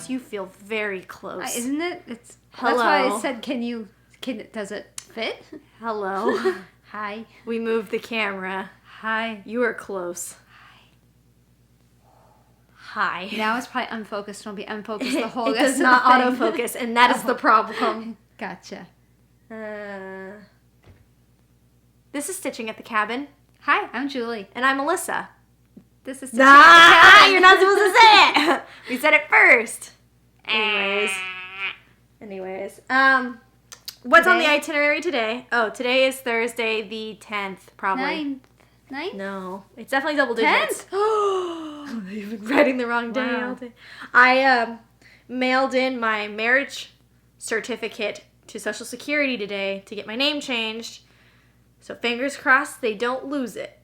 You feel very close. Isn't it? It's Hello. That's why I said, does it fit? Hello. Hi. We moved the camera. Hi. You are close. Hi. Now it's probably unfocused. It'll be unfocused the whole It rest does of not the thing. autofocus, and that is the problem. Gotcha. This is Stitching at the Cabin. Hi, I'm Julie. And I'm Melissa. This is Stitching at the Cabin. You're not supposed to say it. We said it first. Anyways. What's on the itinerary today? Oh, today is Thursday the 10th, probably. 9th? No, it's definitely double digits. 10th? You've been writing the wrong day all day. I mailed in my marriage certificate to Social Security today to get my name changed. So fingers crossed they don't lose it.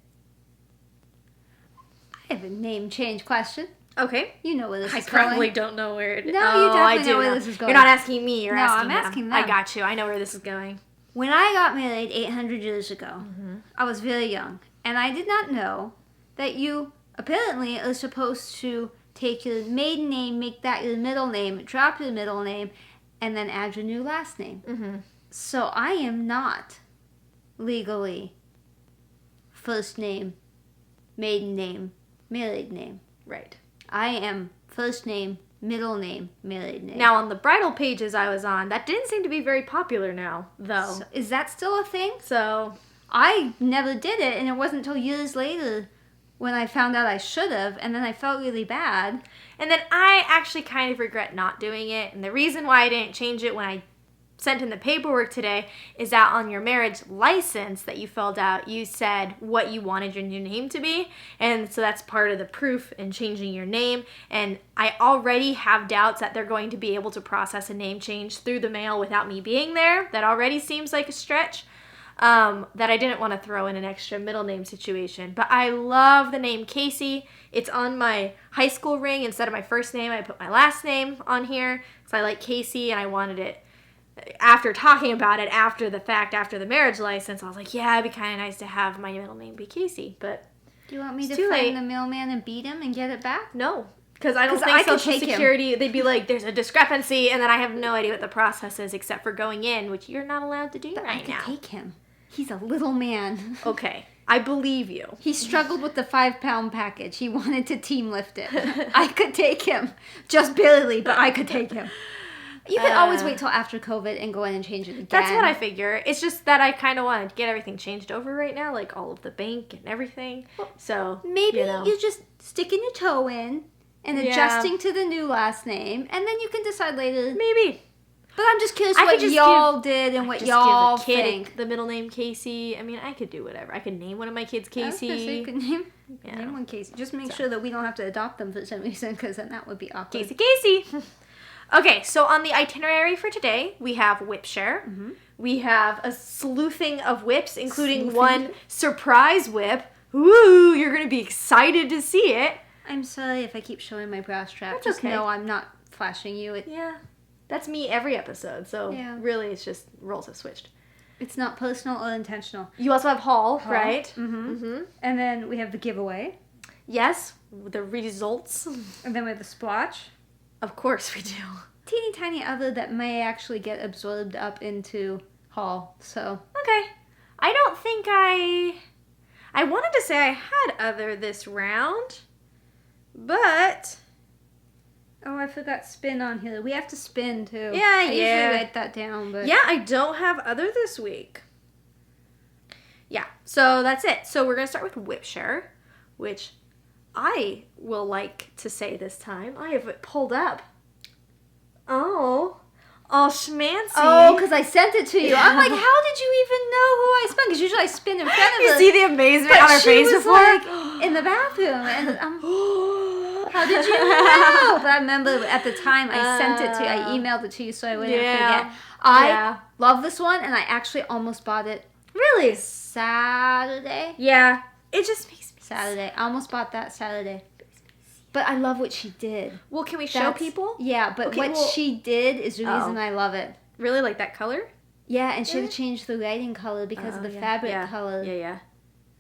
I have a name change question. Okay. You know where this is I probably going. don't know where it is. No, you definitely know where this is going. You're not asking me. You're asking I'm them. asking them. I got you. I know where this is going. When I got married 800 years ago, I was very young. And I did not know that you apparently are supposed to take your maiden name, make that your middle name, drop your middle name, and then add your new last name. Mm-hmm. So I am not legally first name, maiden name, married name. Right. I am first name, middle name, married name. Now, on the bridal pages I was on, that didn't seem to be very popular now, though. So, is that still a thing? So I never did it, and it wasn't until years later when I found out I should have, and then I felt really bad. And then I actually kind of regret not doing it. And the reason why I didn't change it when I sent in the paperwork today is that on your marriage license that you filled out, you said what you wanted your new name to be. And so that's part of the proof in changing your name. And I already have doubts that they're going to be able to process a name change through the mail without me being there. That already seems like a stretch. That I didn't want to throw in an extra middle name situation. But I love the name Casey. It's on my high school ring. Instead of my first name, I put my last name on here. So I like Casey, and I wanted it. After talking about it after the fact, after the marriage license, I was like, yeah, it'd be kind of nice to have my middle name be Casey. But do you want me to too find late. the mailman and beat him and get it back? No. Because I don't think I could Social take Security, they'd be like, there's a discrepancy, and then I have no idea what the process is except for going in, which you're not allowed to do But right I could now. take him. He's a little man. Okay. I believe you. He struggled with the 5-pound package. He wanted to team lift it. I could take him. Just barely, but I could take him. You could always wait till after COVID and go in and change it again. That's what I figure. It's just that I kind of wanted to get everything changed over right now, like all of the bank and everything. So maybe you know. you're just sticking your toe in and adjusting to the new last name, and then you can decide later. Maybe. But I'm just curious I what could just y'all did and what y'all give a kid think. the middle name Casey. I mean, I could do whatever. I could name one of my kids Casey. You could name one Casey. Just make sure that we don't have to adopt them for some reason, because then that would be awkward. Casey. Okay, so on the itinerary for today, we have WIP SHARE. Mm-hmm. We have a sleuthing of WIPs, including one surprise WIP. Ooh, you're going to be excited to see it. I'm sorry if I keep showing my bra strap. That's just okay. know I'm not flashing you. Yeah, that's me every episode, so really it's just roles have switched. It's not personal or intentional. You also have haul. Right? Mm-hmm. Mm-hmm. And then we have the giveaway. Yes, the results. And then we have the splotch. Of course we do. Teeny tiny other that may actually get absorbed up into haul, so. Okay. I don't think I wanted to say I had other this round, but. Oh, I forgot spin on here. We have to spin too. Yeah, I usually write that down, but. Yeah, I don't have other this week. Yeah, so that's it. So we're going to start with WIP SHARE, which I will like to say this time. I have it pulled up. Oh, schmancy. Oh, because I sent it to you. I'm like, how did you even know who I spun? Because usually I spin in front of her. You see the amazement on her face before? Like, in the bathroom, and I'm, how did you know? But I remember at the time I sent it to you. I emailed it to you so I wouldn't forget. I love this one, and I actually almost bought it. Really? Saturday? Yeah. It just makes me Saturday. I almost bought that Saturday. But I love what she did. Well, can we show people? Yeah, but what she did is the reason I love it. Really? Like that color? Yeah, and she had to change the writing color because of the fabric color. Yeah.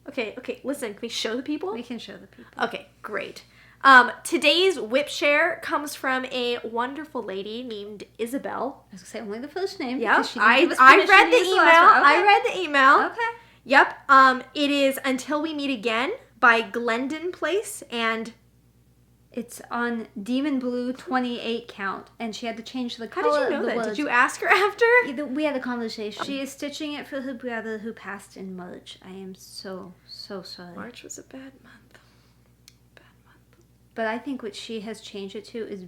Okay, listen, can we show the people? We can show the people. Okay, great. Today's WIP share comes from a wonderful lady named Isabelle. I was going to say only the first name. Yep, I read the email. Okay. I read the email. Okay. Yep. It is Until We Meet Again by Glendon Place, and it's on Demon Blue 28 count, and she had to change the color. How did you know that? words. Did you ask her after? We had a conversation. She is stitching it for her brother who passed in March. I am so sorry. March was a bad month. But I think what she has changed it to is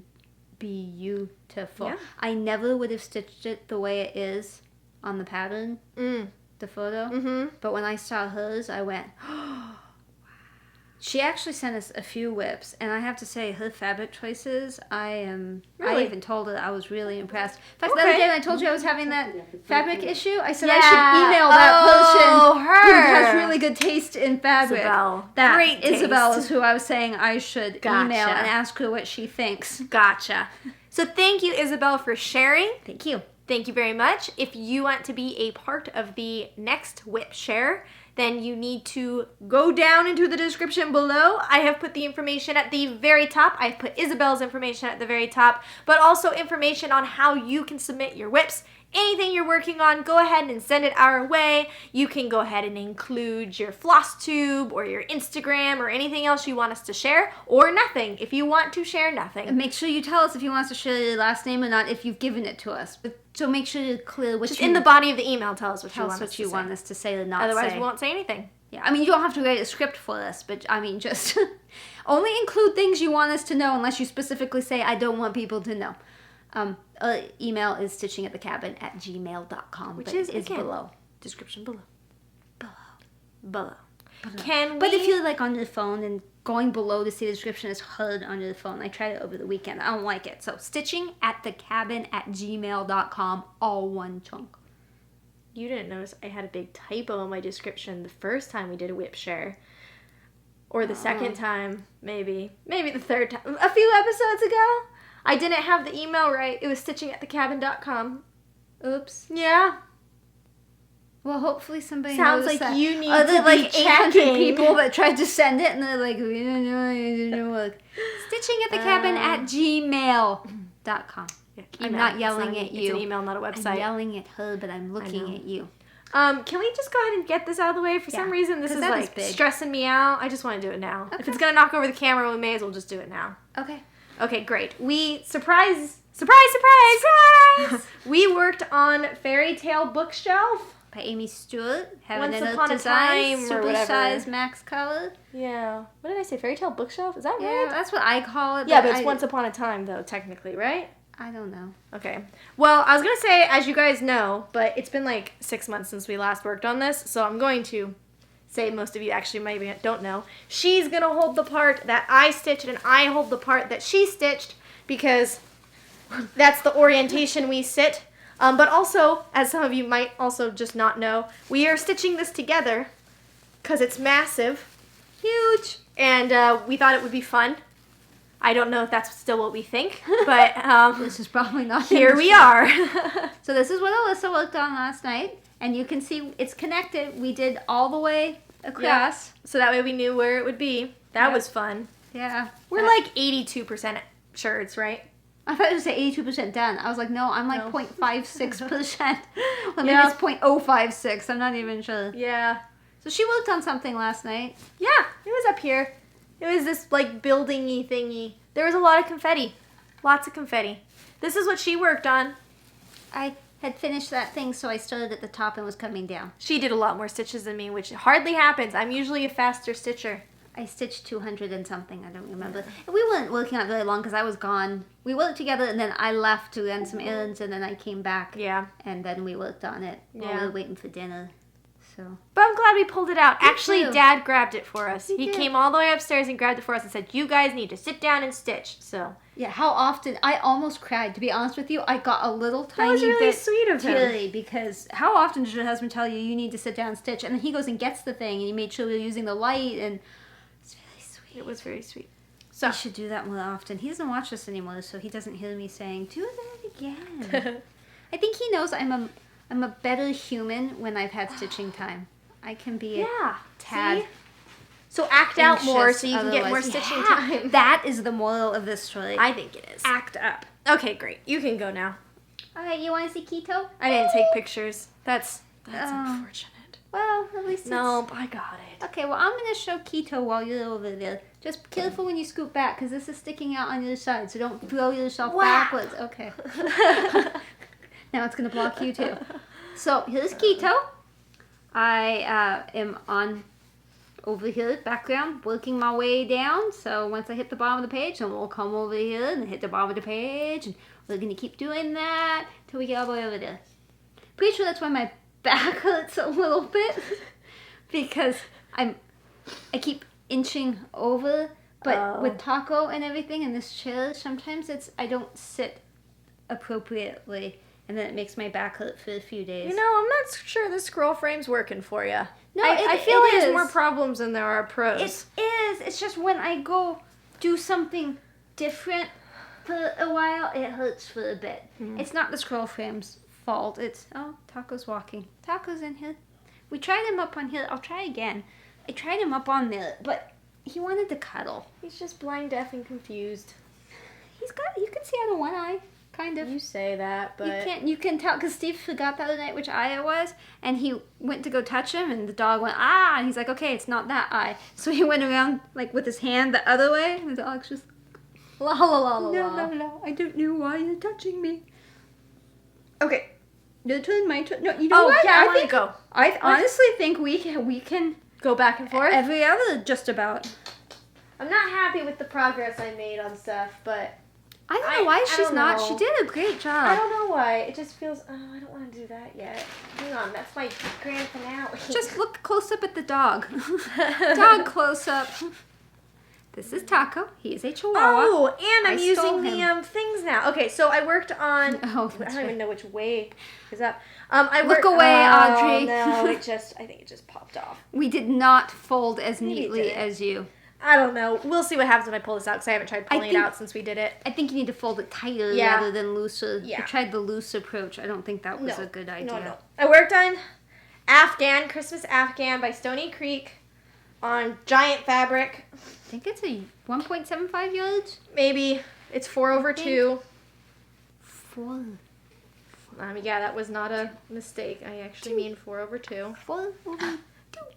beautiful. Yeah. I never would have stitched it the way it is on the pattern, the photo. Mm-hmm. But when I saw hers, I went, She actually sent us a few WIPs, and I have to say, her fabric choices, Really? I even told her I was really impressed. In fact, the other day when I told you I was having that fabric issue, I said I should email that person who has really good taste in fabric. Isabelle. That Great taste. Isabelle is who I was saying I should Gotcha. email and ask her what she thinks. Gotcha. So thank you, Isabelle, for sharing. Thank you. Thank you very much. If you want to be a part of the next WIP share, then you need to go down into the description below. I have put the information at the very top. I've put Isabelle's information at the very top, but also information on how you can submit your WIPs. Anything you're working on, go ahead and send it our way. You can go ahead and include your FlossTube or your Instagram or anything else you want us to share, or nothing if you want to share nothing. And make sure you tell us if you want us to share your last name or not, if you've given it to us. So make sure you're clear what Just in the body of the email, tell us what you want us to say or not Otherwise, say. we won't say anything. Yeah, I mean, you don't have to write a script for this, but I mean, just only include things you want us to know unless you specifically say, I don't want people to know. Email is stitchingatthecabin@gmail.com, Which but is again, below. Description below. Below. But if you're like on your phone and going below to see the description is hard on your phone, I tried it over the weekend. I don't like it. So stitchingatthecabin@gmail.com, all one chunk. You didn't notice I had a big typo in my description the first time we did a WIP share. Or the second time, maybe the third time. A few episodes ago, I didn't have the email right. It was stitchingatthecabin.com. Oops. Yeah. Well, hopefully somebody Sounds knows like that. you need to to like be 800 checking. people that tried to send it, and they're like, we don't know, you don't know. Like, stitchingatthecabin@gmail.com. I'm not yelling at you. It's an email, not a website. I'm yelling at her, but I'm looking at you. Can we just go ahead and get this out of the way? For some reason, this is like stressing me out. I just want to do it now. Okay. If it's going to knock over the camera, we may as well just do it now. Okay. Okay, great. Surprise! We worked on Fairy Tale Bookshelf. By Amy Stewart. Once Upon a Time or whatever. Size max color. Yeah. What did I say? Fairy Tale Bookshelf? Is that Yeah, right? that's what I call it. Yeah, but it's Once Upon a Time, though, technically, right? I don't know. Okay. Well, I was going to say, as you guys know, but it's been like 6 months since we last worked on this, so I'm going to say most of you actually maybe don't know. She's going to hold the part that I stitched, and I hold the part that she stitched, because that's the orientation we sit. But also, as some of you might also just not know, we are stitching this together because it's massive. Huge. And we thought it would be fun. I don't know if that's still what we think, but this is probably not. Here we are. So this is what Alyssa worked on last night, and you can see it's connected. We did all the way across. Yep. So that way we knew where it would be. That was fun. Yeah. We're like 82% sure it's right. I thought it was 82% done. I was like, no, I'm like 0.56%. Well, maybe it's 0.056. I'm not even sure. Yeah. So she worked on something last night. Yeah, it was up here. It was this like building-y thingy. There was a lot of confetti. Lots of confetti. This is what she worked on. I had finished that thing, so I started at the top and was coming down. She did a lot more stitches than me, which hardly happens. I'm usually a faster stitcher. I stitched 200 and something, I don't remember. And we weren't working on it very long because I was gone. We worked together and then I left to run some errands and then I came back. Yeah. And then we worked on it while we were waiting for dinner. So. But I'm glad we pulled it out. Actually, too. Dad grabbed it for us. He did. came all the way upstairs and grabbed it for us and said, you guys need to sit down and stitch. So. Yeah, how often, I almost cried, to be honest with you. I got a little tiny bit really sweet of him. teary because how often does your husband tell you you need to sit down and stitch? And then he goes and gets the thing and he made sure we were using the light and it's really sweet. It was very sweet. So. We should do that more often. He doesn't watch this anymore, so he doesn't hear me saying, do that again. I think he knows I'm a better human when I've had stitching time. I can be a tad. See? So act out more anxious so you can get more otherwise. stitching Yeah, time. That is the moral of this story. I think it is. Act up. Okay, great. You can go now. All right, you want to see Keto? I didn't take pictures. That's Oh. unfortunate. Well, at least No, I got it. Okay, well, I'm going to show Keto while you're over there. Just careful when you scoot back, because this is sticking out on your side, so don't throw yourself backwards. Okay. Now it's going to block you, too. So, here's Keto. I am on over here, background, working my way down. So, once I hit the bottom of the page, then we'll come over here and hit the bottom of the page. And we're going to keep doing that till we get all the way over there. Pretty sure that's why my back hurts a little bit because I keep inching over, but with Taco and everything in this chair, sometimes I don't sit appropriately, and then it makes my back hurt for a few days. You know, I'm not sure the scroll frame's working for you. No, I feel like is. there's more problems than there are pros. It is. It's just when I go do something different for a while, it hurts for a bit. It's not the scroll frame's fault. It's, Taco's walking. Taco's in here. We tried him up on here. I'll try again. I tried him up on there, but he wanted to cuddle. He's just blind, deaf, and confused. You can see out of one eye, kind of. You say that, but... You can tell, because Steve forgot the other night which eye it was, and he went to go touch him, and the dog went, ah, and he's like, okay, it's not that eye. So he went around, like, with his hand the other way, and the dog's just, La la la la la. no, I don't know why you're touching me. Okay. Your turn, my turn. No, you know what? Yeah, I want to go. I honestly think we can Go back and forth? every other just about. I'm not happy with the progress I made on stuff, but... I don't know why I she's don't not. know. She did a great job. I don't know why. It just feels... Oh, I don't want to do that yet. Hang on, that's my grand finale. Just look close up at the dog. Dog close up. This is Taco. He is a Chihuahua. Oh, and I'm I stole using him. the things now. Okay, so I worked on... Oh, I that's don't even right. know which way is up. I Look worked, away, Audrey. No, I think it just popped off. We did not fold as Maybe it neatly didn't. as you. I don't know. We'll see what happens when I pull this out because I haven't tried pulling it think- out since we did it. I think you need to fold it tighter Yeah. rather than looser. Yeah. I tried the loose approach. I don't think that was No. a good idea. No. I worked on Christmas Afghan by Stony Creek on giant fabric. I think it's a 1.75 yards. Maybe it's 4/2. 4. Yeah, that was not a mistake. I actually mean 4/2. 4.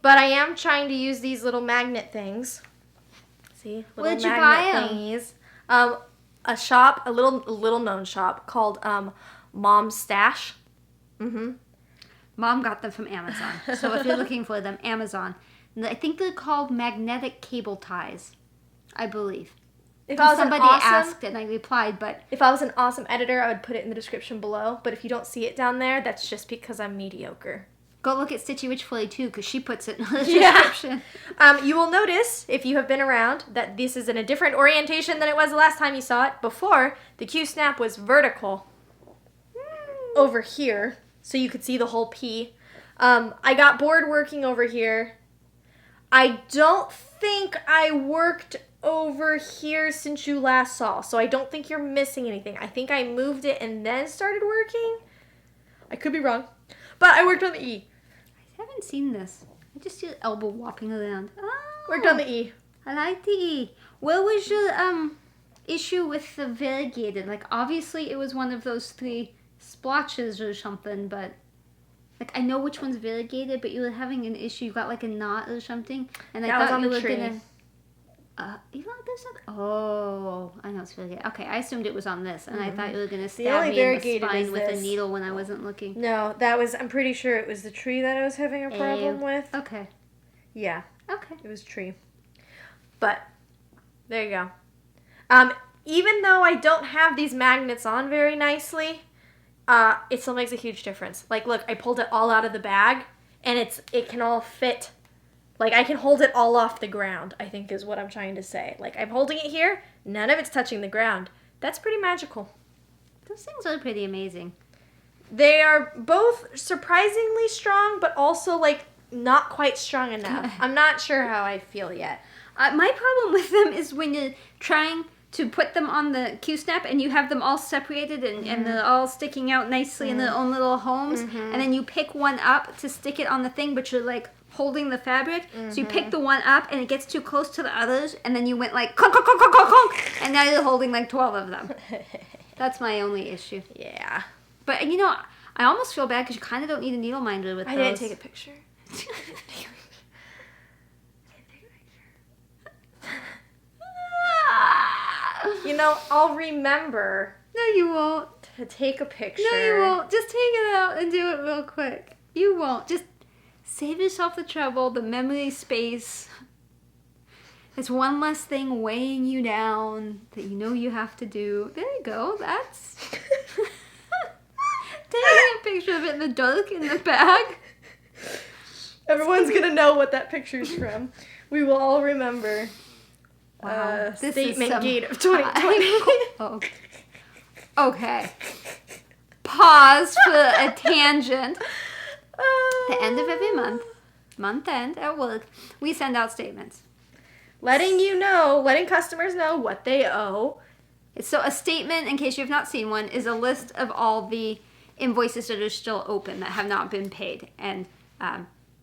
But I am trying to use these little magnet things. See, little Where'd you magnet buy 'em? thingies. A little known shop called Mom's Stash. Mom got them from Amazon. So if you're looking for them, Amazon. And I think they're called magnetic cable ties, I believe. If I was Somebody asked and I replied, but If I was an awesome editor, I would put it in the description below. But if you don't see it down there, that's just because I'm mediocre. go look at Stitchy Witch Flay too, because she puts it in the Yeah. description. You will notice, if you have been around, that this is in a different orientation than it was the last time you saw it. Before, the Q-snap was vertical over here, so you could see the whole P. I got bored working over here. I don't think I worked over here since you last saw, so I don't think you're missing anything. I think I moved it and then started working. I could be wrong, but I worked on the E. I haven't seen this. I just see the elbow whopping around. Oh, Worked on the E. I like the E. Where was your issue with the variegated? Like, obviously it was one of those 3 splotches or something, but like I know which one's variegated, but you were having an issue. You got like a knot or something, and I That was thought on you the were tree. gonna. You thought this? Oh, I know it's variegated. Okay, I assumed it was on this, and I thought you were gonna stab only me in the variegated spine is with a this. needle when I wasn't looking. No, I'm pretty sure it was the tree that I was having a problem with. Okay. Yeah, Okay. it was tree. But, there you go. Even though I don't have these magnets on very nicely, it still makes a huge difference. Like, look, I pulled it all out of the bag, and it can all fit. Like, I can hold it all off the ground, I think is what I'm trying to say. Like, I'm holding it here, none of it's touching the ground. That's pretty magical. Those things are pretty amazing. They are both surprisingly strong, but also, like, not quite strong enough. I'm not sure how I feel yet. My problem with them is when you're trying to put them on the Q-snap and you have them all separated and they're all sticking out nicely in their own little homes, and then you pick one up to stick it on the thing, but you're like holding the fabric. So you pick the one up and it gets too close to the others, and then you went like clunk, clunk, clunk, clunk, clunk, and now you're holding like 12 of them. That's my only issue. Yeah. But you know, I almost feel bad because you kind of don't need a needle minder with those. I didn't take a picture. You know, I'll remember. No, you won't. To take a picture. No, you won't. Just take it out and do it real quick. You won't. Just save yourself the trouble, the memory space. It's one less thing weighing you down that you know you have to do. There you go. That's... Taking a picture of it in the dark in the bag. Everyone's going to know what that picture's from. We will all remember. Wow. This Statement gate of 2020. Oh. Okay. Pause for a tangent. The end of every month end at work, we send out statements. Letting customers know what they owe. So a statement, in case you have not seen one, is a list of all the invoices that are still open that have not been paid. And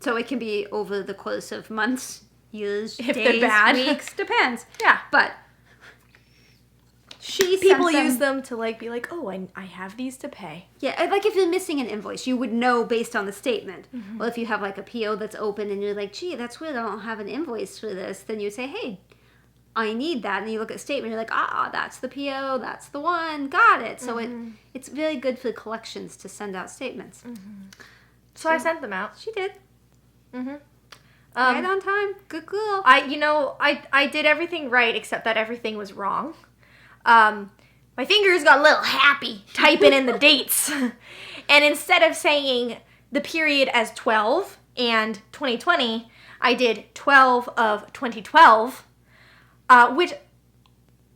so it can be over the course of months, years, if days, they're bad. weeks, depends. Yeah. But people use them to like be like, oh, I have these to pay. Yeah, like if you're missing an invoice, you would know based on the statement. Well, if you have like a PO that's open and you're like, gee, that's weird, I don't have an invoice for this, then you say, hey, I need that. And you look at the statement, you're like, that's the PO, that's the one, got it. So it's really good for collections to send out statements. So I sent them out. She did. Right on time. Good girl. I did everything right except that everything was wrong. My fingers got a little happy typing in the dates. And instead of saying the period as 12 and 2020, I did 12 of 2012, which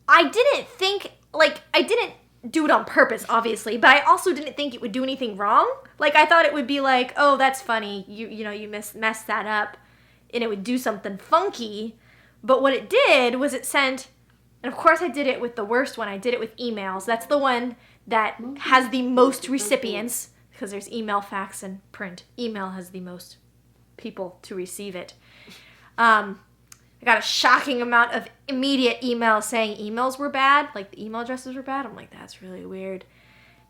I didn't think, I didn't do it on purpose, obviously, but I also didn't think it would do anything wrong. I thought it would be like, oh, that's funny, you messed that up, and it would do something funky. But what it did was it sent... And of course I did it with the worst one. I did it with emails. That's the one that has the most recipients, because there's email, fax, and print. Email has the most people to receive it. I got a shocking amount of immediate emails saying emails were bad, like the email addresses were bad. I'm like, that's really weird.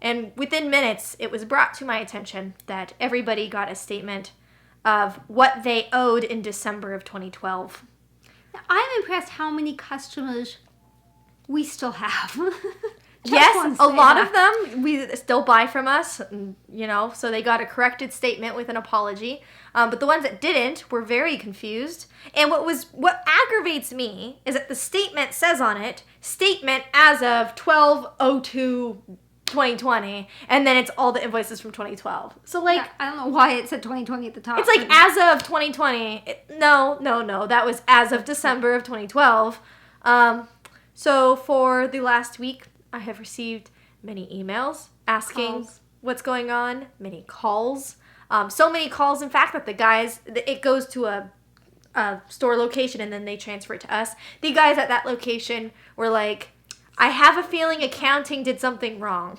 And within minutes, it was brought to my attention that everybody got a statement of what they owed in December of 2012. I'm impressed how many customers we still have. Yes, a lot of them we still buy from us, so they got a corrected statement with an apology. But the ones that didn't were very confused. And what aggravates me is that the statement says on it, statement as of 12/02/2020, and then it's all the invoices from 2012. So I don't know why it said 2020 at the top. It's as of 2020. No, that was as of December of 2012. So for the last week, I have received many emails asking what's going on, many calls. So many calls, in fact, that the guys, it goes to a store location and then they transfer it to us. The guys at that location were like, I have a feeling accounting did something wrong.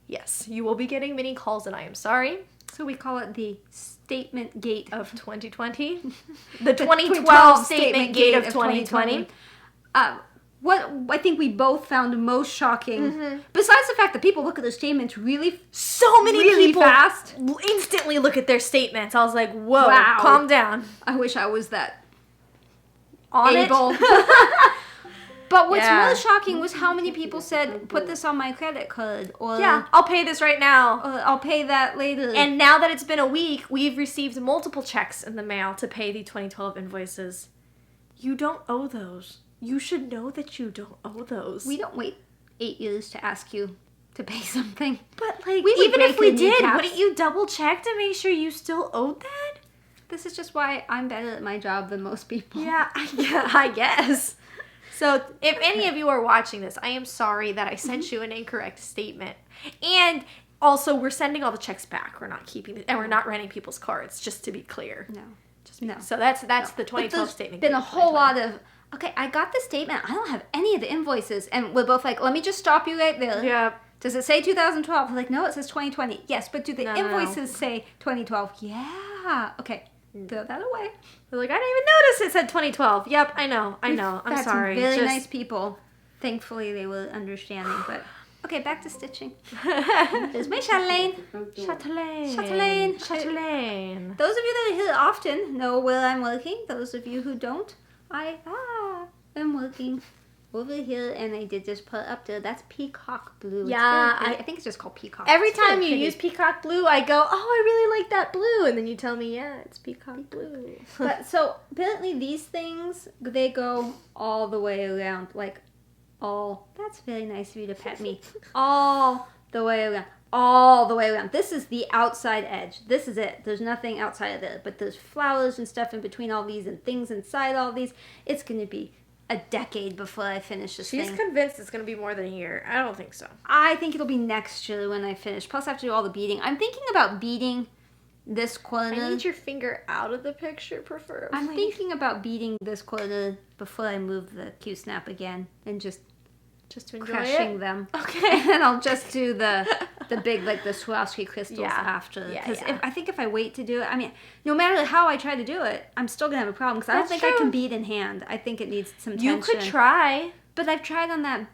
Yes, you will be getting many calls and I am sorry. So we call it the statement gate of 2020. The 2012 statement gate of 2020. What I think we both found most shocking, besides the fact that people look at their statements so many people fast, instantly look at their statements. I was like, whoa, wow. Calm down. I wish I was that able. But what's really shocking was how many people said, put this on my credit card, or I'll pay this right now, or I'll pay that later. And now that it's been a week, we've received multiple checks in the mail to pay the 2012 invoices. You don't owe those. You should know that you don't owe those. We don't wait 8 years to ask you to pay something. But even if we did, wouldn't you double check to make sure you still owed that? This is just why I'm better at my job than most people. Yeah, I guess. So if any of you are watching this, I am sorry that I sent you an incorrect statement. And also, we're sending all the checks back. We're not keeping it, and we're not running people's cards, just to be clear. No. So that's the 2012 statement. There's been a whole lot of, okay, I got the statement. I don't have any of the invoices. And we're both like, let me just stop you right there. Yeah. Does it say 2012? We're like, no, it says 2020. Yes, but do the invoices say 2012? Yeah. Okay. Throw that away. They're like, I didn't even notice it said 2012. Yep, I know. I'm That's sorry. Really nice people. Thankfully, they were understanding. But okay, back to stitching. There's my Chatelaine. Chatelaine. Those of you that are here often know where I'm working. Those of you who don't, I am working over here, and I did just put up there. That's peacock blue. Yeah, I think it's just called peacock. Every time you use peacock blue, I go, oh, I really like that blue. And then you tell me, yeah, it's peacock blue. But so apparently these things, they go all the way around, like all. That's very nice of you to pet me. All the way around. All the way around. This is the outside edge. This is it. There's nothing outside of it. But there's flowers and stuff in between all these and things inside all these. It's going to be a decade before I finish this thing. She's convinced it's going to be more than a year. I don't think so. I think it'll be next year when I finish. Plus I have to do all the beading. I'm thinking about beading this corner. I need your finger out of the picture, preferably. I'm thinking about beading this corner before I move the Q-snap again and just to enjoy crushing them. Okay. And then I'll just do the big, like the Swarovski crystals after. Because I think if I wait to do it, I mean, no matter how I try to do it, I'm still going to have a problem. Because I don't think I can bead in hand. I think it needs some tension. You could try. But I've tried on that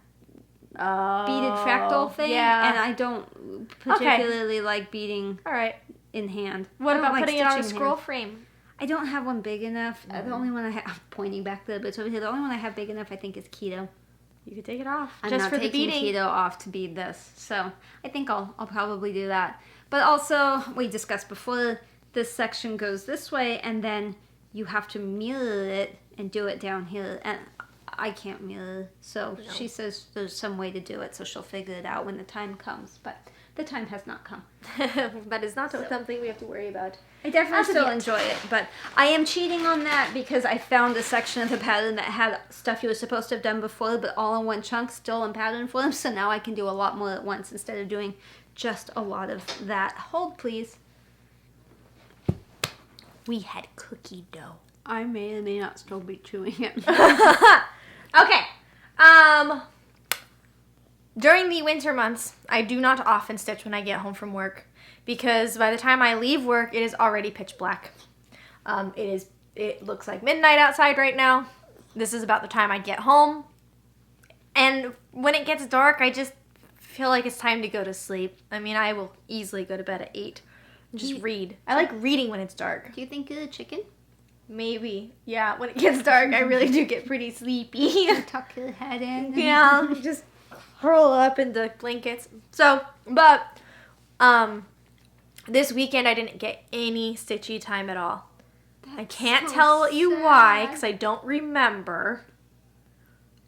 beaded fractal thing. And I don't particularly like beading in hand. What about like putting it on a scroll frame? I don't have one big enough. The only one I have, I'm pointing back there, but it's over here. The only one I have big enough, I think, is keto. You could take it off. I'm just not for taking the beading. keto off to bead this. So I think I'll probably do that. But also, we discussed before, this section goes this way, and then you have to mirror it and do it down here. And I can't mirror. So she says there's some way to do it, so she'll figure it out when the time comes. But the time has not come. That is not something we have to worry about. I definitely still enjoy it, but I am cheating on that because I found a section of the pattern that had stuff you were supposed to have done before, but all in one chunk, still in pattern form, so now I can do a lot more at once instead of doing just a lot of that. Hold, please. We had cookie dough. I may or may not still be chewing it. Okay. During the winter months, I do not often stitch when I get home from work because by the time I leave work, it is already pitch black. It looks like midnight outside right now. This is about the time I get home. And when it gets dark, I just feel like it's time to go to sleep. I mean, I will easily go to bed at 8 and just read. I like reading when it's dark. Do you think you're a chicken? Maybe. Yeah, when it gets dark, I really do get pretty sleepy. Tuck your head in. Yeah, just curl up in the blankets. So, but this weekend I didn't get any stitchy time at all. I can't tell you why because I don't remember.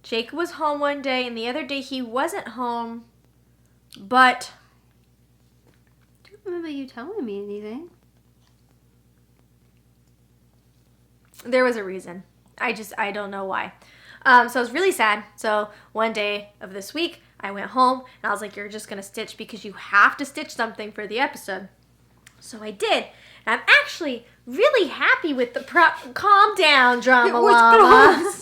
Jake was home one day and the other day he wasn't home, but I don't remember you telling me anything. There was a reason. I don't know why. So I was really sad. So one day of this week, I went home and I was like, you're just going to stitch because you have to stitch something for the episode. So I did. And I'm actually really happy with the calm down, drama llama.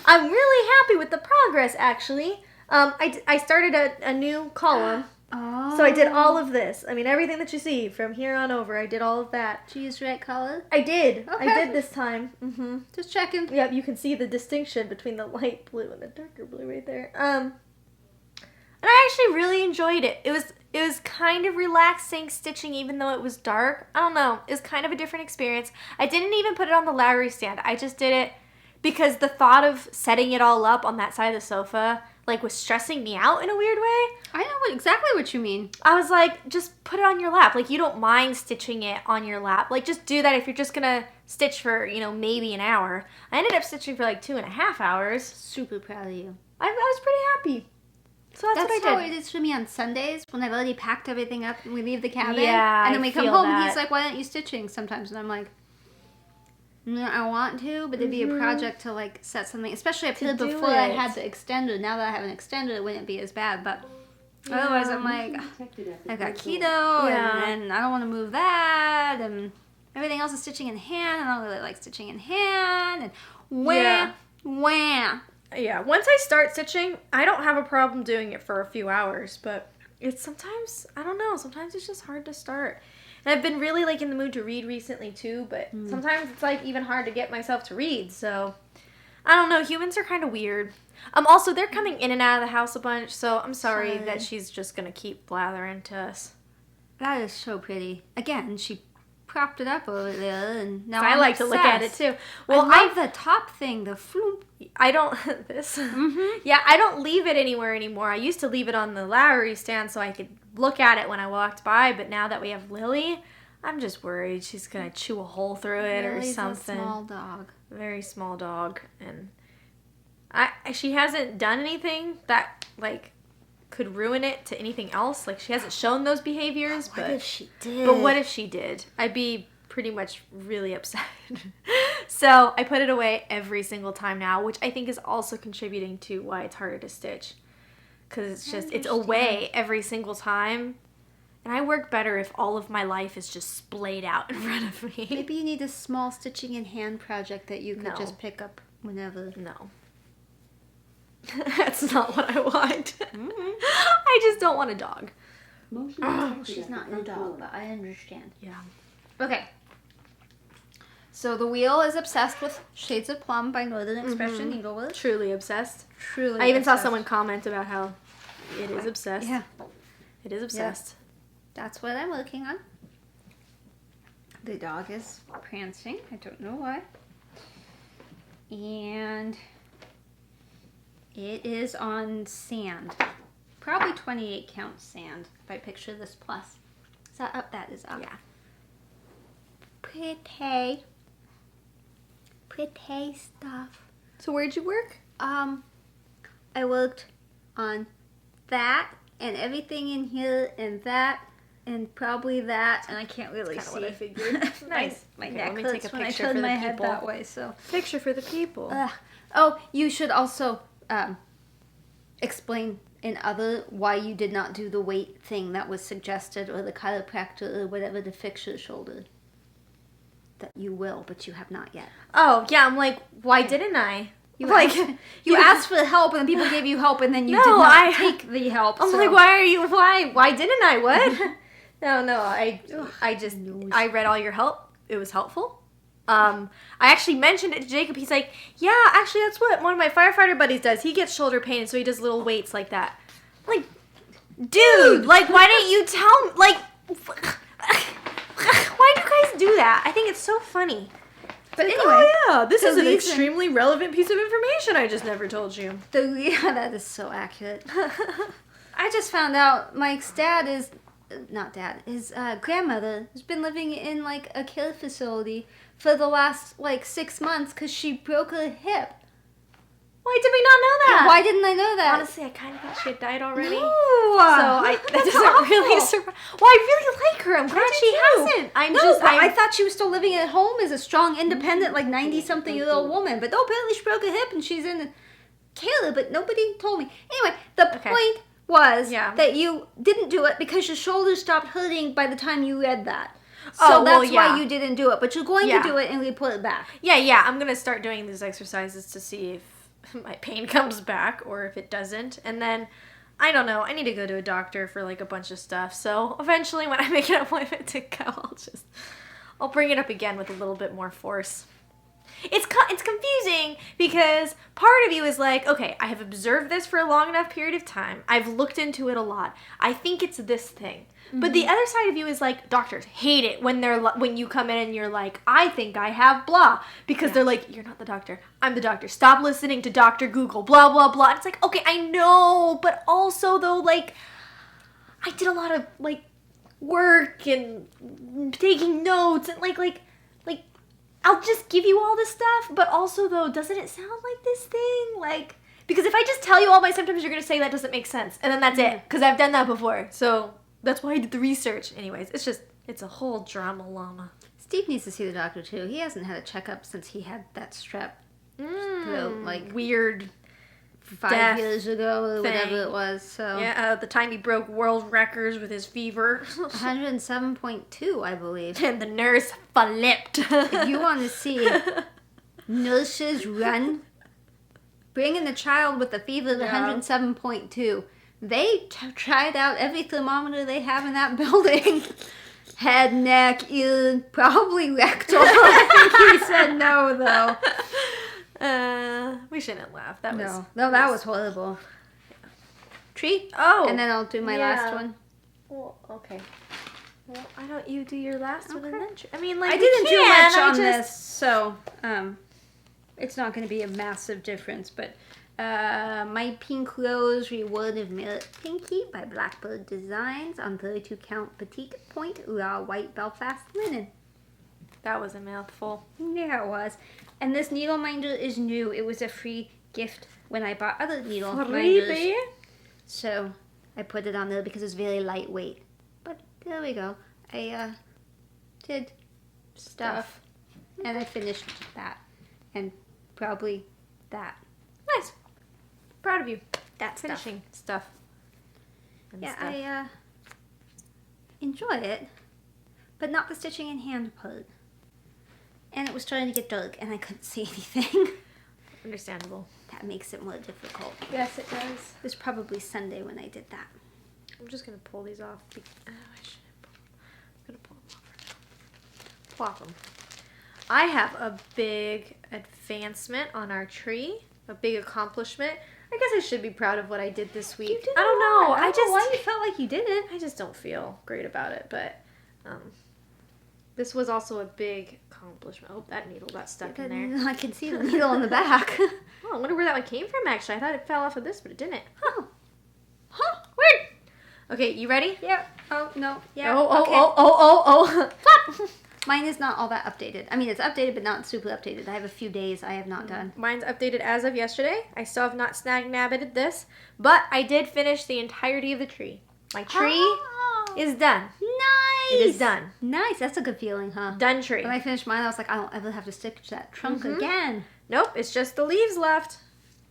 I'm really happy with the progress, actually. I started a new column. Oh. So I did all of this. I mean, everything that you see from here on over, I did all of that. Did you use right color? I did. Okay. I did this time. Mm-hmm. Just checking. Yep, you can see the distinction between the light blue and the darker blue right there. And I actually really enjoyed it. It was kind of relaxing stitching even though it was dark. I don't know. It was kind of a different experience. I didn't even put it on the Lowry stand. I just did it because the thought of setting it all up on that side of the sofa was stressing me out in a weird way. I know exactly what you mean. I was like, just put it on your lap. You don't mind stitching it on your lap. Just do that if you're just going to stitch for, maybe an hour. I ended up stitching for 2.5 hours. Super proud of you. I was pretty happy. So that's what I did. That's how it is for me on Sundays when I've already packed everything up and we leave the cabin. Yeah, and then we come home and he's like, why aren't you stitching sometimes? And I'm like, no, I want to, but it'd be a project to set something, especially up here before I had the extender. Now that I have an extender, it wouldn't be as bad, but otherwise I'm like, I've got keto and I don't want to move that, and everything else is stitching in hand, and I don't really like stitching in hand, and wham. Yeah, once I start stitching, I don't have a problem doing it for a few hours, but it's sometimes, I don't know, sometimes it's just hard to start. And I've been really, like, in the mood to read recently, too, but sometimes it's, like, even hard to get myself to read, so... I don't know, humans are kind of weird. Also, they're coming in and out of the house a bunch, so I'm sorry that she's just gonna keep blathering to us. That is so pretty. Again, she propped it up over there, and now I like to look at it, too. Well, I love the top thing, the floop. I don't... This? Yeah, I don't leave it anywhere anymore. I used to leave it on the Lowry stand so I could look at it when I walked by, but now that we have Lily, I'm just worried she's gonna chew a hole through it or something. A small dog. Very small dog, and she hasn't done anything that, like, could ruin it to anything else. Like, she hasn't shown those behaviors. What if she did? But what if she did? I'd be pretty much really upset. So I put it away every single time now, which I think is also contributing to why it's harder to stitch. Because it's just, it's away every single time. And I work better if all of my life is just splayed out in front of me. Maybe you need a small stitching in hand project that you could just pick up whenever. No. That's not what I want. I just don't want a dog. She's not no dog, but I understand. Yeah. Okay. So the wheel is obsessed with Shades of Plum by Northern Expression Needlework. Truly obsessed. Truly I even obsessed. saw someone comment about how it is obsessed. Yeah. It is obsessed. Yeah. That's what I'm working on. The dog is prancing. I don't know why. And it is on sand. Probably 28 count sand, if I picture this plus. Is that up? That is up. Yeah. Pretty. Pretty stuff. So where'd you work? I worked on that and everything in here and that and probably that, and I can't really see. What I figured. Nice. My Okay, neck let me hurts take a when I picture turn for the my head people. that way. So Picture for the people. Oh, you should also explain in other why you did not do the weight thing that was suggested, or the chiropractor or whatever, to fix your shoulder. That you will, but you have not yet. Oh, yeah, I'm like, why didn't I? You asked for help, and then people gave you help, and then you did not take the help. I'm like, why didn't I? What? No, I read all your help. It was helpful. I actually mentioned it to Jacob. He's like, yeah, actually, that's what one of my firefighter buddies does. He gets shoulder pain, so he does little weights like that. I'm like, dude, like, why didn't you tell me? Like, why do you guys do that? I think it's so funny. But anyway, oh yeah, this is an extremely relevant piece of information I just never told you. Yeah, that is so accurate. I just found out Mike's dad is, his grandmother has been living in, like, a care facility for the last, like, 6 months because she broke her hip. Why did we not know that? Yeah, why didn't I know that? Honestly, I kind of thought she had died already. No. That doesn't really surprise. Well, I really like her. I'm glad she hasn't. I thought she was still living at home as a strong, independent, like 90-something-year-old woman. But no, apparently she broke her hip and she's in care, but nobody told me. Anyway, the point was that you didn't do it because your shoulders stopped hurting by the time you read that. So that's why you didn't do it. But you're going to do it and report it back. Yeah. I'm going to start doing these exercises to see if my pain comes back or if it doesn't. And then, I don't know, I need to go to a doctor for, like, a bunch of stuff. So eventually when I make an appointment to go, I'll bring it up again with a little bit more force. It's confusing because part of you is like, okay, I have observed this for a long enough period of time. I've looked into it a lot. I think it's this thing. Mm-hmm. But the other side of you is like, doctors hate it when you come in and you're like, I think I have blah. Because they're like, you're not the doctor. I'm the doctor. Stop listening to Dr. Google, blah, blah, blah. And it's like, okay, I know. But also, though, like, I did a lot of, like, work and taking notes and, like, I'll just give you all this stuff, but also, though, doesn't it sound like this thing? Like, because if I just tell you all my symptoms, you're going to say that doesn't make sense. And then that's it, because I've done that before. So that's why I did the research. Anyways, it's a whole drama llama. Steve needs to see the doctor, too. He hasn't had a checkup since he had that strep. Weird 5 years ago or whatever it was. So yeah, the time he broke world records with his fever. 107.2, I believe. And the nurse flipped. If you want to see nurses run, bring in the child with the fever of 107.2. They tried out every thermometer they have in that building. Head, neck, ear, probably rectal. I think he said no, though. We shouldn't laugh. That was horrible. Tree? Oh. And then I'll do my last one. Well, okay. Well, why don't you do your last one and then I mean, like, I didn't do much on this, so it's not going to be a massive difference, but my Pink Rose Reward of Merit Pinky by Blackbird Designs on 32 count petite point raw white Belfast linen. That was a mouthful. Yeah, it was. And this needle minder is new. It was a free gift when I bought other needle minders. So I put it on there because it's very lightweight. But there we go. I did stuff. And I finished that. And probably that. Nice. Proud of you. That's finishing stuff. Yeah, I enjoy it. But not the stitching in hand part. And it was starting to get dark and I couldn't see anything. Understandable. That makes it more difficult. Yes, it does. It was probably Sunday when I did that. I'm just going to pull these off. I shouldn't pull them. I'm going to pull them off. Plop them. I have a big advancement on our tree. A big accomplishment. I guess I should be proud of what I did this week. I don't know. I don't know why you felt like you didn't. I just don't feel great about it, but this was also a big accomplishment. Oh, that needle got stuck in there. I can see the needle on the back. Oh, I wonder where that one came from, actually. I thought it fell off of this, but it didn't. Oh. Huh. Weird. Okay, you ready? Yeah. Oh, no. Yeah. Oh. Flop. Mine is not all that updated. I mean, it's updated, but not super updated. I have a few days I have not done. Mine's updated as of yesterday. I still have not snag-nabbited this, but I did finish the entirety of the tree. My tree is done. Nice. It is done. Nice. That's a good feeling, huh? Done tree. When I finished mine, I was like, I don't ever have to stitch that trunk again. Nope, it's just the leaves left.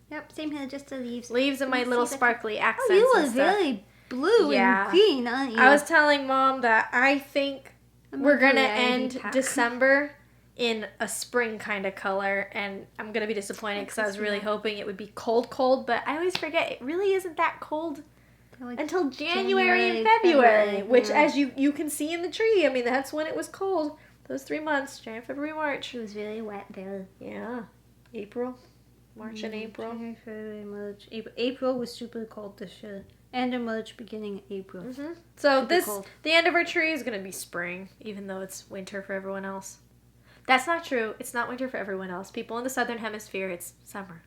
Yep, same here, just the leaves. Leaves and my little sparkly accents. Oh, you were and stuff. really blue and green, aren't you? I was telling Mom that I think we're going to end December in a spring kind of color, and I'm going to be disappointed because I was really hoping it would be cold, but I always forget it really isn't that cold until January and February, which as you can see in the tree, I mean, that's when it was cold. Those 3 months, January, February, March. It was really wet there. Yeah. March and April. January, February, March. April was super cold this year. End of March, beginning of April. So the end of our tree is going to be spring, even though it's winter for everyone else. That's not true. It's not winter for everyone else. People in the southern hemisphere, it's summer.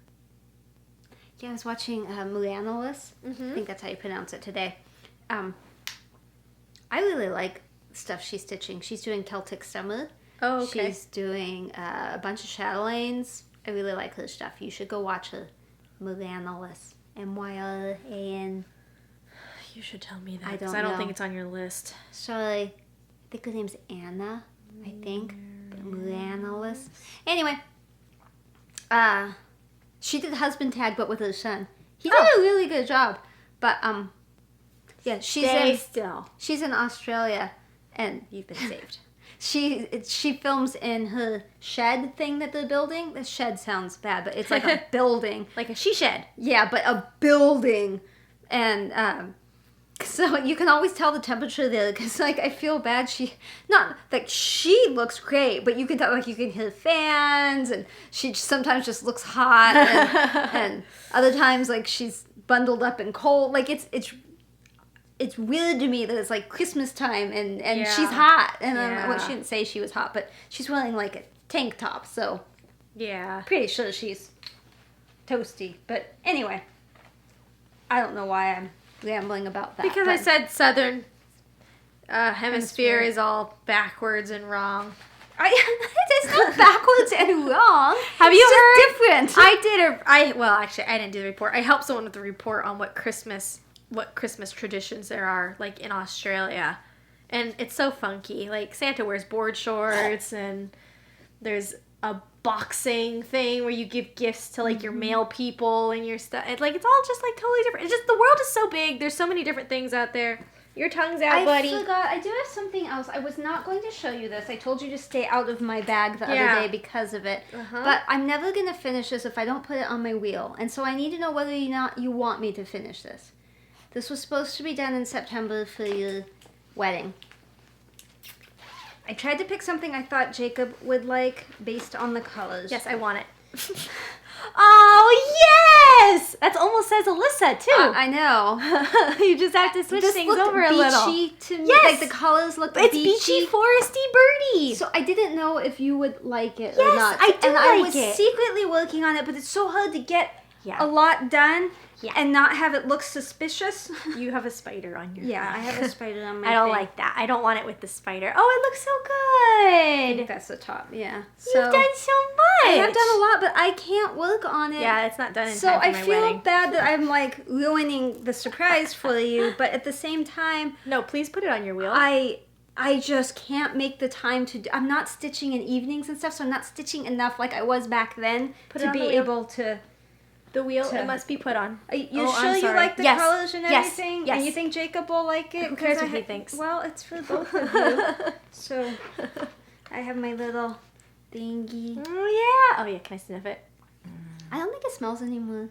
Yeah, I was watching Mirabilia. I think that's how you pronounce it today. I really like stuff she's stitching. She's doing Celtic Summer. Oh, okay. She's doing a bunch of Chatelaines. I really like her stuff. You should go watch her. Mirabilia. M-Y-R-A-N. You should tell me that. I I don't think it's on your list. Sorry. I think her name's Anna. I think. Mirabilia. Anyway. She did husband tag, but with her son. He did a really good job. But, yeah, she's in Australia, and you've been saved. She films in her shed thing that they're building. The shed sounds bad, but it's like a building. Like a she shed. Yeah, but a building. And, so you can always tell the temperature there, because, like, I feel bad. She looks great, but you can tell, like, you can hear fans, and she sometimes just looks hot, and other times, like, she's bundled up and cold. Like, it's weird to me that it's, like, Christmas time, and she's hot. And well, she didn't say she was hot, but she's wearing, like, a tank top, so. Yeah. Pretty sure she's toasty. But anyway, I don't know why I'm rambling about that. Because I said southern hemisphere is all backwards and wrong. It's not backwards and wrong. Have you heard? Different. I didn't do the report. I helped someone with the report on what Christmas traditions there are, like, in Australia. And it's so funky. Like, Santa wears board shorts, and there's a boxing thing where you give gifts to, like, your male people and your stuff. It's all just, like, totally different. It's just, the world is so big. There's so many different things out there. Your tongue's out, buddy. I forgot. I do have something else. I was not going to show you this. I told you to stay out of my bag the other day because of it. But I'm never going to finish this if I don't put it on my wheel. And so I need to know whether or not you want me to finish this. This was supposed to be done in September for your wedding. I tried to pick something I thought Jacob would like based on the colors. Yes, I want it. Oh, yes! That almost says Alyssa, too. I know. You just have to switch things over a beachy little. To me. Yes! Like the colors look It's beachy. beachy, foresty, birdie. So I didn't know if you would like it or Yes, not. I do and I like was it. secretly working on it, but it's so hard to get Yeah. a lot done Yeah. and not have it look suspicious. You have a spider on your Yeah, thing. I have a spider on my I don't thing. like that. I don't want it with the spider. Oh, it looks so I think good. that's the top, yeah. You've done so much. I have done a lot, but I can't work on it. Yeah, it's not done in So time for I my feel wedding. bad that I'm like ruining the surprise for you, but at the same time, No, please put it on your wheel. I just can't make the time to. I'm not stitching in evenings and stuff, so I'm not stitching enough like I was back then Put it to on be the wheel. able to. The wheel, to- it must be put on. Are you Oh, sure I'm you sorry. like the Yes, colors and yes, everything? yes. And you think Jacob will like it? Who cares 'Cause what he thinks? Well, it's for both of you. So I have my little thingy. Oh, yeah. Oh, yeah. Can I sniff it? I don't think it smells anymore.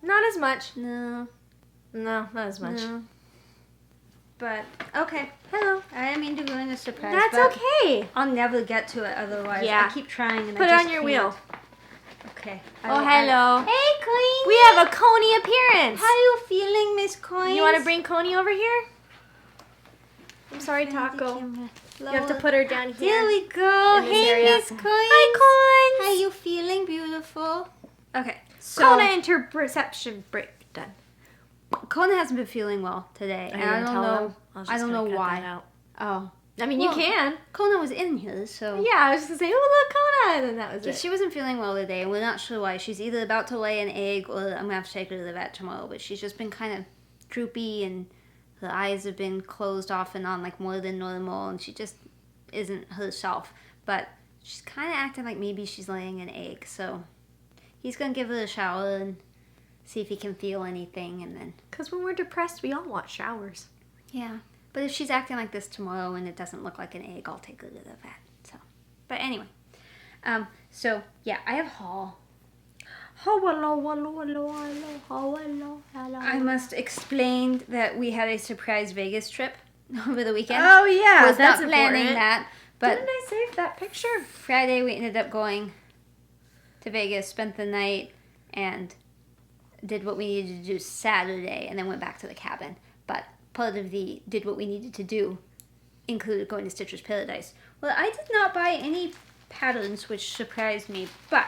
Not as much. No. No, not as much. No. But okay. Hello. I didn't mean to ruin the surprise. That's but okay. I'll never get to it otherwise. Yeah. I keep trying and Put I it just on your can't. wheel. Okay. Oh, hello. Hey, Queen. We have a Coney appearance. How you feeling, Miss Coins? You want to bring Coney over here? I'm sorry, Taco. You have to put her down here. There we go. in this Hey, area. Miss Coins. Hi, Coins. How you feeling, beautiful? Okay. So Kona interception break done. Kona hasn't been feeling well today, and I don't know. I don't know why. Oh, I mean, Well, you can. Kona was in here, so Yeah, I was just gonna say, oh, look, Kona, and then that was yeah, it. she wasn't feeling well today, and we're not sure why. She's either about to lay an egg, or I'm gonna have to take her to the vet tomorrow. But she's just been kind of droopy, and her eyes have been closed off and on like more than normal, and she just isn't herself. But she's kind of acting like maybe she's laying an egg. So he's gonna give her a shower and see if he can feel anything, and then Because when we're depressed, we all want showers. yeah. But if she's acting like this tomorrow and it doesn't look like an egg, I'll take her to the vet. So, but anyway, so yeah, I have haul. I must explain that we had a surprise Vegas trip over the weekend. Oh, yeah, Was that's not planning important. that, but Didn't I save that picture? Friday we ended up going to Vegas, spent the night, and did what we needed to do Saturday, and then went back to the cabin. But part of the did what we needed to do included going to Stitcher's Paradise. Well, I did not buy any patterns, which surprised me, but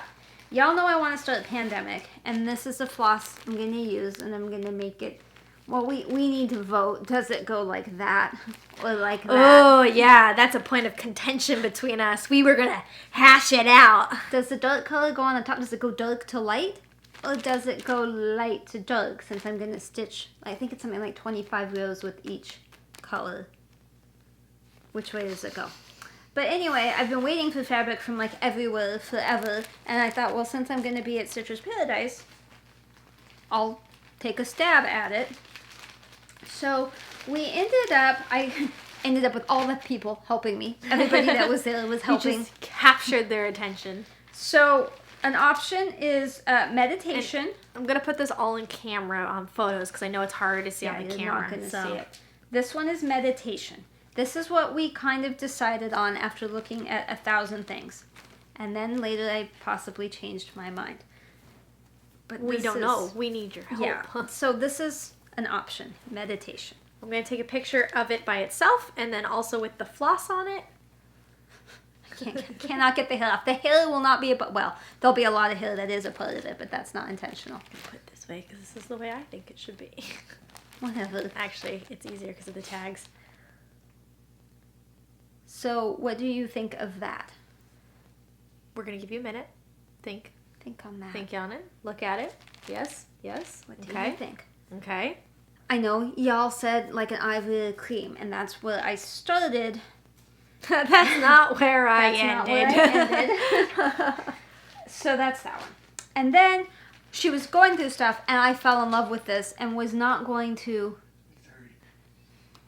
y'all know I want to start Pandemic, and this is the floss I'm going to use, and I'm going to make it, well, we need to vote. Does it go like that or like that? Oh, yeah, that's a point of contention between us. We were going to hash it out. Does the dark color go on the top? Does it go dark to light? Or does it go light to dark, since I'm going to stitch, I think it's something like 25 rows with each color. Which way does it go? But anyway, I've been waiting for fabric from like everywhere forever, and I thought, well, since I'm going to be at Stitcher's Paradise, I'll take a stab at it. So I ended up with all the people helping me. Everybody that was there was helping. You just captured their attention. So an option is meditation. I'm going to put this all in camera on photos because I know it's hard to see on the you're camera. not going to so. see it. This one is meditation. This is what we kind of decided on after looking at 1,000 things. And then later I possibly changed my mind. But We this don't is- know. We need your help. Yeah. So this is an option, meditation. I'm going to take a picture of it by itself and then also with the floss on it. Cannot get the hair off. The hair will not be well, there'll be a lot of hair that is a part of it, but that's not intentional. Put it this way because this is the way I think it should be. Whatever. Actually, it's easier because of the tags. So what do you think of that? We're going to give you a minute. Think. Think on that. Think on it. Look at it. Yes. Yes. What do okay. you think? Okay. I know y'all said like an ivory cream, and that's where I started. That's not where I That's ended. not where I ended. So that's that one. And then she was going through stuff, and I fell in love with this and was not going to.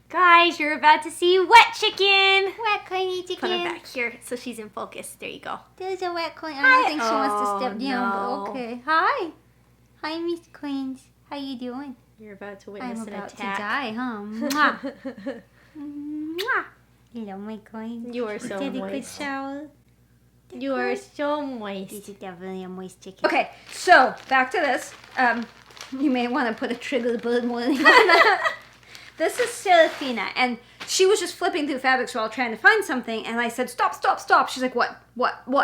Guys, you're about to see Wet Chicken. Wet coiny chicken. Put her back here so she's in focus. There you go. There's a wet coin. I don't think she wants to Oh, step down, no. but okay. Hi. Hi, Miss Queens. How you doing? You're about to witness I'm an about to attack. die, huh? Mwah. Mwah. Hello, my coin. You are so Did a good moist. shower. You are so moist. This is definitely a moist chicken. Okay, so back to this. You may want to put a trigger bird warning on that. This is Serafina, and she was just flipping through fabrics while trying to find something, and I said, stop, stop, stop. She's like, what?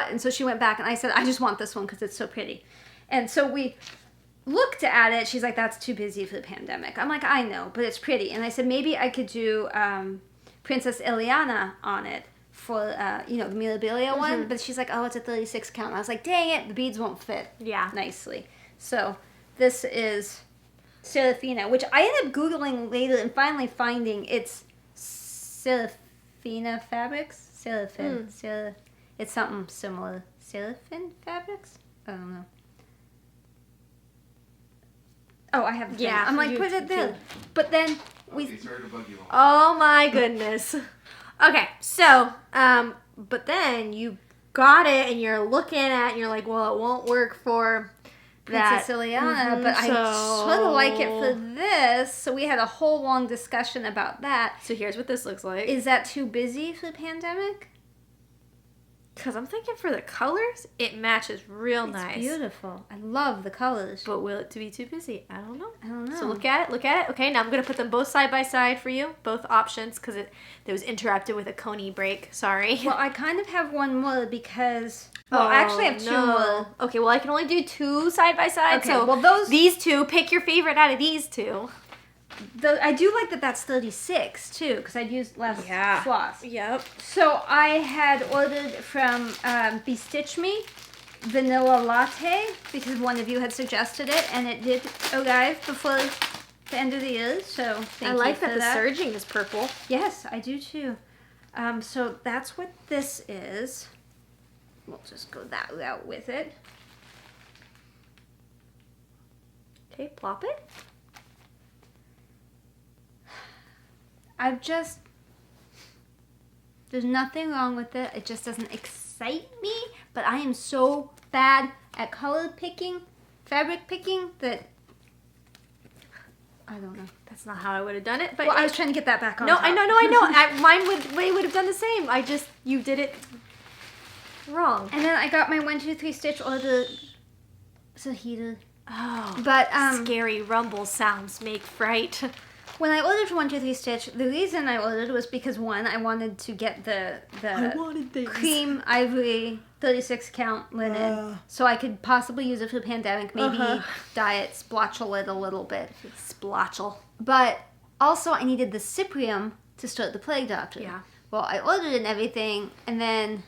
And so she went back, and I said, I just want this one because it's so pretty. And so we looked at it. She's like, that's too busy for the pandemic. I'm like, I know, but it's pretty. And I said, maybe I could do Princess Ileana on it for, the Mirabilia one. But she's like, oh, it's a 36 count. And I was like, dang it, the beads won't fit nicely. So this is Serafina, which I ended up Googling later and finally finding it's Serafina Fabrics. Serafin. It's something similar. Serafin Fabrics? I don't know. Oh, I have the thing. I'm like, put it there. But then we... Sorry to bug you all. Oh my goodness. Okay, so, but then you got it and you're looking at it and you're like, well, it won't work for Princess Ileana, but I sort of like it for this. So we had a whole long discussion about that. So here's what this looks like. Is that too busy for the pandemic? Because I'm thinking for the colors, it matches real nice. It's beautiful. I love the colors. But will it be too busy? I don't know. I don't know. So look at it. Okay, now I'm going to put them both side by side for you. Both options, because it was interrupted with a Coney break. Sorry. Well, I kind of have one more because... Well, I actually have two more. Okay, well, I can only do two side by side. Okay, so well, these two, pick your favorite out of these two. I do like that that's 36, too, because I'd use less floss. Yep. So I had ordered from Bestitch Me Vanilla Latte, because one of you had suggested it, and it did arrive before the end of the year, so thank you. I like for that the serging is purple. Yes, I do, too. So that's what this is. We'll just go that route with it. Okay, plop it. There's nothing wrong with it. It just doesn't excite me. But I am so bad at color picking, fabric picking, that I don't know. That's not how I would have done it. But well, I was trying to get that back on. No, top. I know. Mine would have done the same. You did it wrong. And then I got my 1, 2, 3 stitch order. Sahita. Oh, but scary rumble sounds make fright. When I ordered for 1, 2, 3 stitch, the reason I ordered was because one, I wanted to get the cream ivory 36 count linen, so I could possibly use it for the pandemic. Maybe dye it, splotchel it a little bit. Splotchel. But also, I needed the cyprium to start the plague doctor. Yeah. Well, I ordered it and everything, and then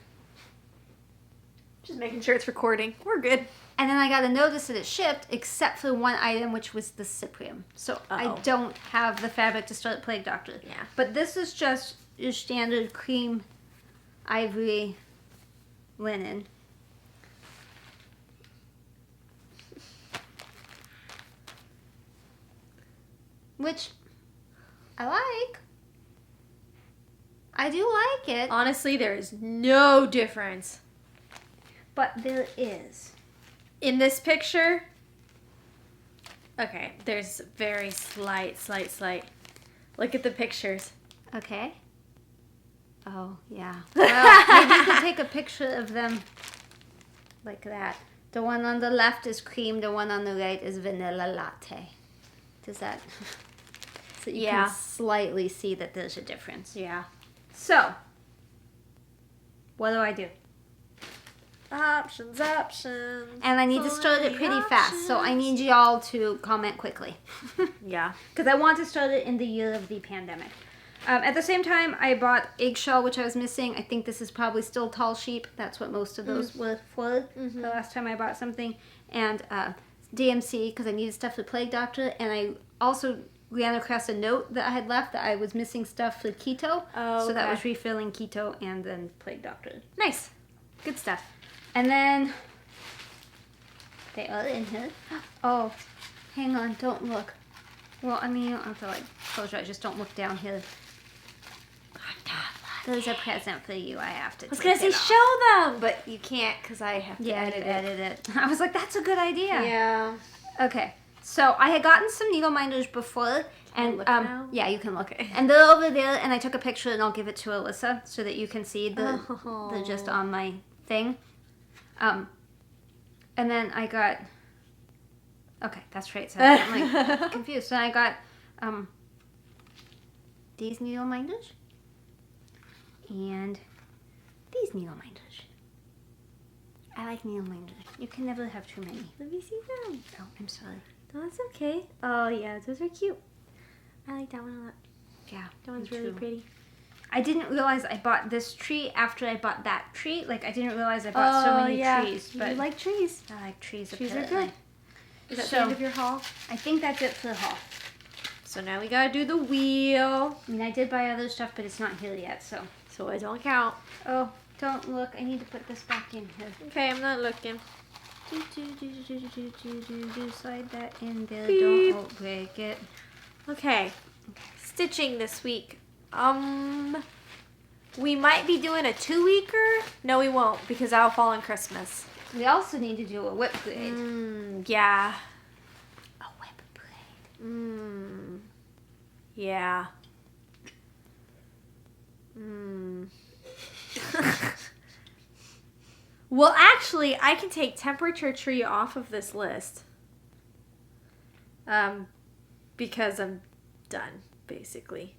just making sure it's recording. We're good. And then I got a notice that it shipped, except for one item, which was the cyprium. So I don't have the fabric to start Plague Doctor. Yeah. But this is just your standard cream ivory linen. Which I like. I do like it. Honestly, there is no difference. But there is. In this picture, okay, there's very slight. Look at the pictures. Okay. Oh, yeah. Well, maybe you could take a picture of them like that. The one on the left is cream, the one on the right is vanilla latte. Does that... So you can slightly see that there's a difference. Yeah. So, what do I do? Options. And I need to start it pretty fast, so I need y'all to comment quickly. Yeah. Because I want to start it in the year of the pandemic. At the same time, I bought eggshell, which I was missing. I think this is probably still tall sheep. That's what most of those were for the last time I bought something. And DMC, because I needed stuff for Plague Doctor. And I also ran across a note that I had left that I was missing stuff for Keto. Oh, so that was refilling Keto and then Plague Doctor. Nice. Good stuff. And then they are in here. Oh, hang on, don't look. Well, I mean, you don't have to close your eyes, just don't look down here. There's a present for you. I have to. I was gonna say show them, but you can't because I have to edit it. I was like, that's a good idea. Yeah. Okay, So I had gotten some needle minders before, and look now? yeah, you can look. Okay. And they're over there, and I took a picture, and I'll give it to Alyssa so that you can see the just on my thing. And then I got. Okay, that's right. So I'm like confused. So I got these needle minders and these needle minders. I like needle minders. You can never have too many. Let me see them. Oh, I'm sorry. No, that's okay. Oh, yeah, those are cute. I like that one a lot. Yeah, That one's me really too. pretty. I didn't realize I bought this tree after I bought that tree. Like, I didn't realize I bought so many trees. But you like trees. I like trees. Trees are apparently. good. Is that So- the end of your haul? I think that's it for the haul. So now we gotta do the wheel. I mean, I did buy other stuff, but it's not here yet, so. So I don't count. Oh, don't look. I need to put this back in here. Okay, I'm not looking. Slide that in there. Beep. Don't break it. Okay. Stitching this week. We might be doing a 2-weeker. No, we won't, because that'll fall on Christmas. We also need to do a whip braid. Yeah. A whip braid. Yeah. Well, actually, I can take temperature tree off of this list. Because I'm done, basically.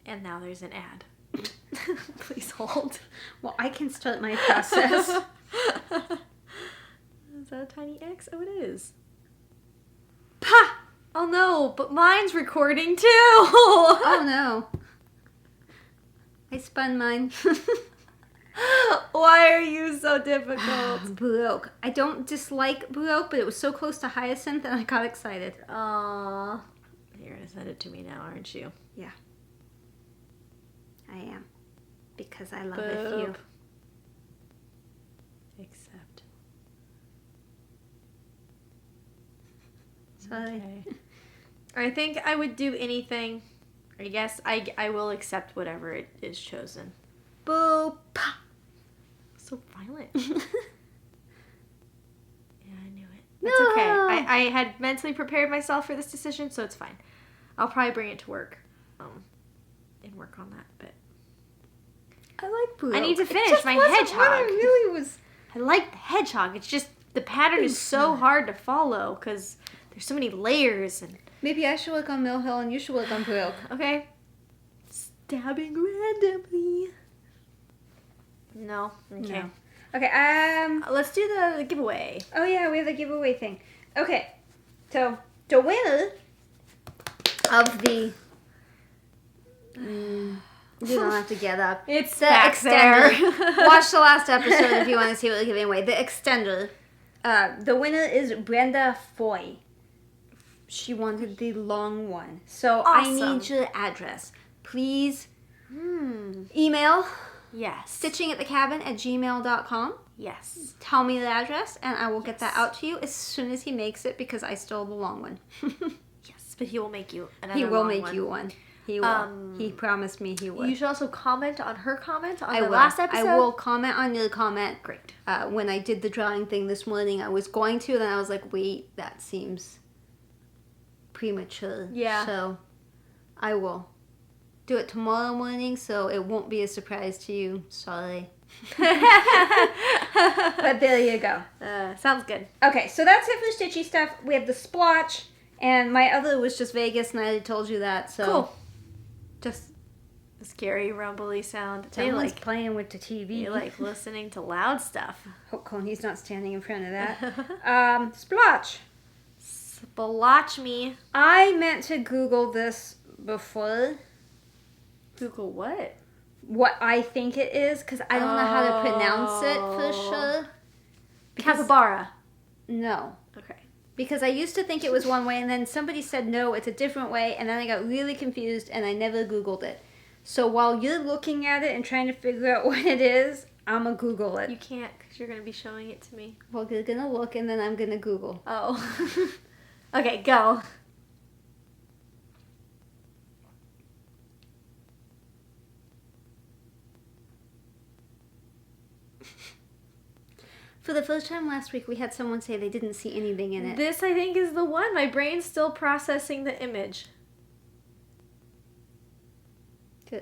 And now there's an ad. Please hold. Well, I can start my process. Is that a tiny X? Oh, it is. Pa! Oh no, but mine's recording too! Oh no. I spun mine. Why are you so difficult? Baroque. I don't dislike Baroque, but it was so close to Hyacinth and I got excited. Aww. You're gonna send it to me now, aren't you? Yeah. I am. Because I love it you. Except. Sorry. Okay. I think I would do anything. I guess I will accept whatever it is chosen. Boo! Pa! So violent. Yeah, I knew it. That's okay. I had mentally prepared myself for this decision, so it's fine. I'll probably bring it to work. And work on that, but I like Baroque. I need to It finish just my wasn't hedgehog. what I really was. I like the hedgehog. It's just the pattern is so hard to follow because there's so many layers and Maybe I should work on Mill Hill and you should work on Baroque. okay. Stabbing randomly. No. Okay. No. Okay, Let's do the giveaway. oh yeah, we have the giveaway thing. Okay, so the winner of the you don't have to get up. It's The back extender. there. Watch the last episode if you want to see what we're giving away. The extender. The winner is Brenda Foy. She wanted the long one. So I Awesome. need your address. Please email Yes. StitchingAtTheCabin@gmail.com. Yes. Tell me the address and I will get that out to you as soon as he makes it because I stole the long one. Yes, but he will make you another He will long make one. you one. He will. He promised me he would. You should also comment on her comment on I the will. last episode. I will comment on your comment. Great. When I did the drawing thing this morning, I was going to, then I was like, wait, that seems premature. Yeah. So I will do it tomorrow morning, so it won't be a surprise to you. Sorry. But there you go. Sounds good. Okay, so that's it for stitchy stuff. We have the splotch, and my other was just Vegas, and I already told you that. So Cool. just The scary rumbly sound. They someone's like playing with the TV. you like listening to loud stuff. Hope Coney's not standing in front of that. Splotch. Splotch me. I meant to Google this before. Google what? What I think it is, because I don't know how to pronounce it for sure. Capybara. No. Okay. Because I used to think it was one way, and then somebody said no, it's a different way, and then I got really confused, and I never Googled it. So while you're looking at it and trying to figure out what it is, I'm going to Google it. You can't because you're going to be showing it to me. Well, you're going to look, and then I'm going to Google. Oh. Okay, go. For the first time last week, we had someone say they didn't see anything in it. This, I think, is the one. My brain's still processing the image.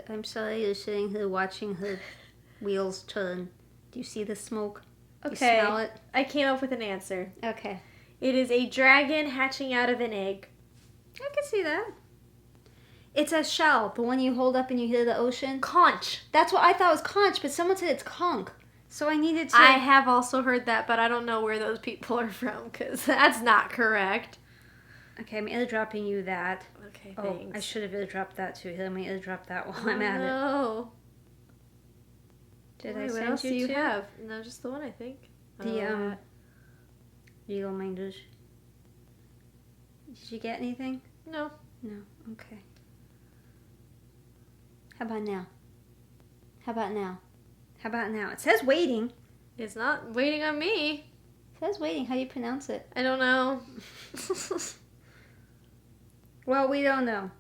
I'm sorry you're sitting here watching her wheels turn. Do you see the smoke? Okay. You smell it? I came up with an answer. Okay. It is a dragon hatching out of an egg. I can see that. It's a shell, the one you hold up and you hear the ocean. Conch. That's what I thought was conch, but someone said it's conch. So I needed to... I have also heard that, but I don't know where those people are from, because that's not correct. Okay, I'm airdropping you that. Okay, Oh, thanks. I should have airdropped that too. Here, let me airdrop that while I'm at it. No. Did I Wait, what send else you do you two? have? No, just the one, I think. The, Eagle Minders. Did you get anything? No. No. Okay. How about now? How about now? How about now? It says waiting. It's not waiting on me. It says waiting. How do you pronounce it? I don't know. Well, we don't know.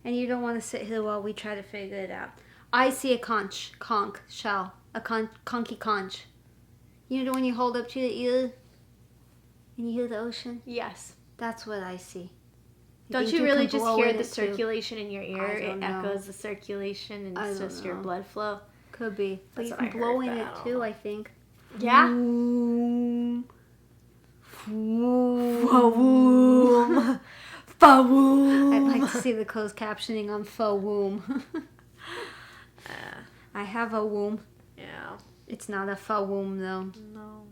And you don't want to sit here while we try to figure it out. I see a conch shell. A conky conch. You know when you hold up to the ear and you hear the ocean? Yes. That's what I see. Don't you really just hear the circulation in your ear? I It don't know. echoes the circulation and it's just your blood flow. Could be. But That's you what I can blow heard, in but it I don't too, know. I think. Yeah? Vroom. Fa-woom. Fa-woom. I'd like to see the closed captioning on faux womb. I have a womb. Yeah. It's not a faux womb though. No.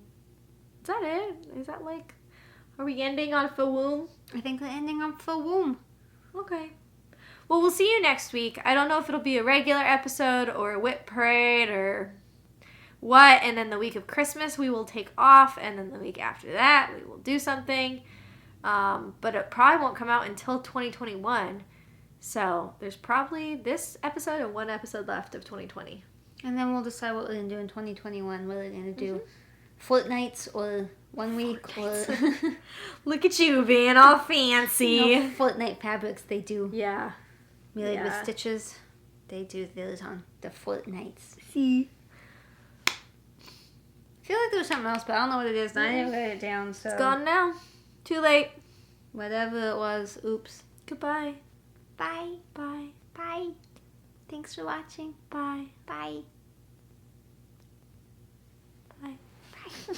Is that it? Is that like... Are we ending on fa-woom? I think we're ending on faux womb. Okay. Well, we'll see you next week. I don't know if it'll be a regular episode or a WIP parade or what. And then the week of Christmas we will take off. And then the week after that we will do something. But it probably won't come out until 2021. So there's probably this episode and one episode left of 2020. And then we'll decide what we're going to do in 2021. Whether we're going to do fortnights or 1 week or... Look at you being all fancy. You know, fortnight fabrics, they do. Yeah. Made with stitches. They do those on the fortnights. See. I feel like there was something else, but I don't know what it is. And I didn't write it down, so... It's gone now. Too late. Whatever it was, oops. Goodbye. Bye. Bye. Bye. Thanks for watching. Bye. Bye. Bye. Bye.